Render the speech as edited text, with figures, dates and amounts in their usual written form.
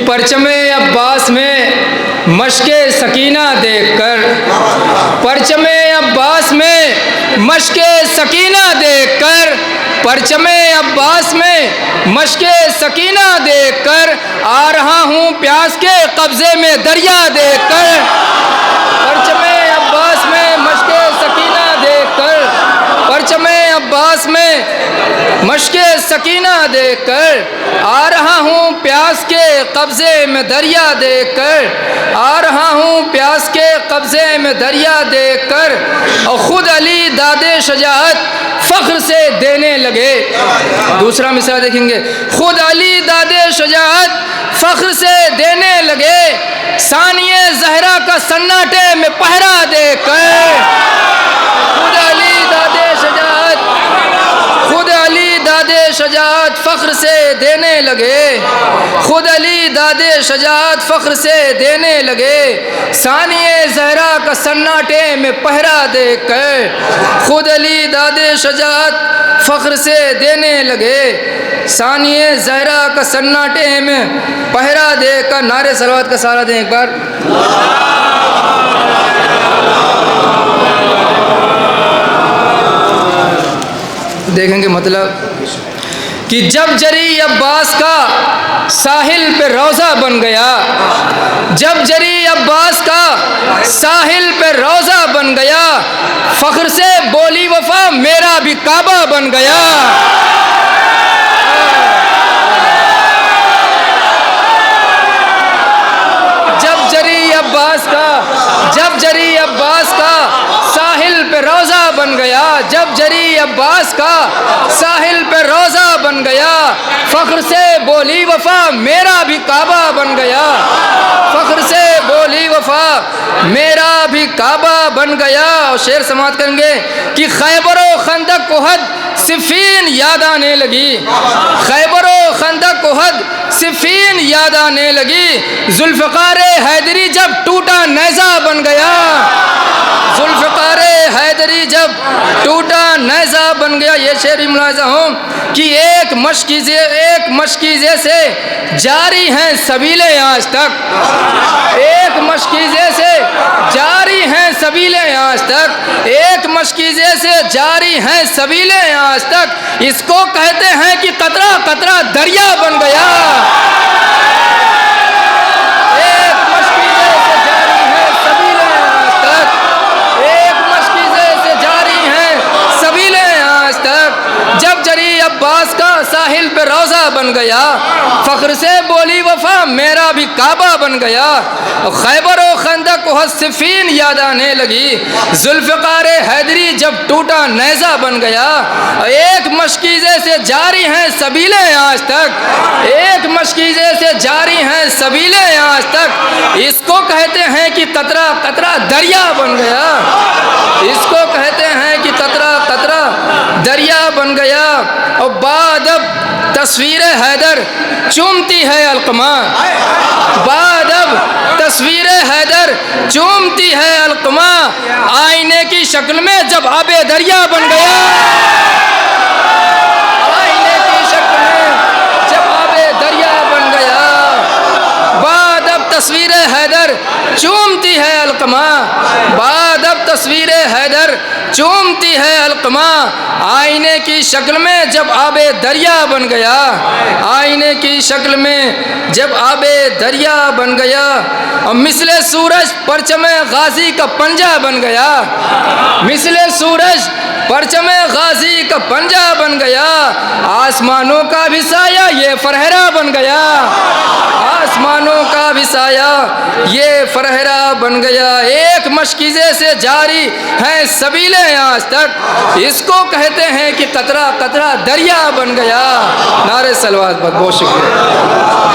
परचमे अब्बास में मशके सकीना देखकर, परचमे अब्बास में मशके सकीना देखकर, परचमे अब्बास में मशके सकीना देखकर आ रहा हूँ प्यास के कब्जे में दरिया देखकर। परचमे अब्बास में मशके सकीना देखकर, परचमे अब्बास में मशके सकीना देखकर आ रहा हूँ प्यास के कब्जे में दरिया देखकर, आ रहा हूँ प्यास के कब्जे में दरिया देखकर। और खुद अली दादे शजाअत फ़ख्र से देने लगे। दूसरा मिसरा देखेंगे, खुद अली दादे शजाअत फ़ख्र से देने लगे, सानिए ज़हरा का सन्नाटे में पहरा देकर। खुद अली दादे शजाअत, खुद अली दादे शजाअत फ़ख्र से देने लगे, खुद अली दादे शजाअत फ़ख्र से देने लगे, सानिए ज़हरा का सन्नाटे में पहरा देकर। खुद अली दादे शजाअत फ़ख्र से देने लगे, सानिए ज़हरा का सन्नाटे में पहरा देकर। नारे सलवात का सहारा दें एक बार। देखेंगे मतलब कि जब जरी अब्बास का साहिल पे रोज़ा बन गया, जब जरी अब्बास का साहिल पे रोज़ा बन गया, फ़ख्र से बोली वफ़ा मेरा भी काबा बन गया। जब जरी अब्बास का, जब जरी अब्बास का साहिल पे रोज़ा बन गया, जब जरी अब्बास का साहिल पे रोज़ा बन गया, फ़ख्र से बोली वफ़ा मेरा भी काबा बन गया, फ़ख्र से बोली वफ़ा मेरा भी काबा बन गया। और शेर समाप्त करेंगे कि खैबर व खंदक उहद सिफ़ीन याद आने लगी, खैबर व खंदक उहद सिफ़ीन याद आने लगी, ज़ुल्फ़िकार हैदरी जब टूटा नेज़ा बन गया, ज़ुल्फ़िकार हैदरी जब टूटा नेज़ा बन गया। ये शेर भी मुलाज़ा हूँ कि एक मशकीज़े से जारी हैं सबीले आज तक, एक मशकीज़े से जारी हैं सबीले आज तक, एक मशकीज़े से जारी हैं सबीले आज तक। इसको कहते हैं कि कतरा कतरा दरिया बन गया। एक मशकीज़े से जारी हैं सबीले आज तक, एक मशकीज़े से जारी हैं सबीले आज तक। जब जरी अब्बास का साहिल पे रोज़ा बन गया, फ़ख्र से बोली वफ़ा मेरा भी काबा बन गया, खैबर व खंदक उहद सिफ़ीन याद आने लगी, ज़ुल्फ़िकार हैदरी जब टूटा नेज़ा बन गया। एक मशकीज़े से जारी हैं सबीले आज तक, एक मशकीज़े से जारी हैं सबीले आज तक। इसको कहते हैं कि कतरा कतरा दरिया बन गया, इसको कहते हैं कि कतरा कतरा दरिया बन गया। और बाद अब तस्वीर हैदर चूमती है अलक़मा, बाद अब तस्वीर हैदर चूमती है अलक़मा, आईने की शक्ल में जब आबे दरिया बन गया, आईने की शक्ल में जब आबे दरिया बन गया। बाद अब तस्वीर हैदर चूमती है अलक़मा, बाद अब तस्वीर हैदर चूमती है अलक़मा, आईने की शक्ल में जब आबे दरिया बन गया, आईने की शक्ल में जब आबे दरिया बन गया। और मिसले सूरज परचमे गाजी का पंजा बन गया, मिसले सूरज परचमे गाजी का पंजा बन गया, आसमानों का भी साया ये फरहरा बन गया, आसमानों का भी साया ये फरहरा बन गया। एक मशकीज़े से जारी है सबीले आज तक, इसको कहते हैं कि कतरा कतरा दरिया बन गया। नारे सलवात, बहुत बहुत शुक्रिया।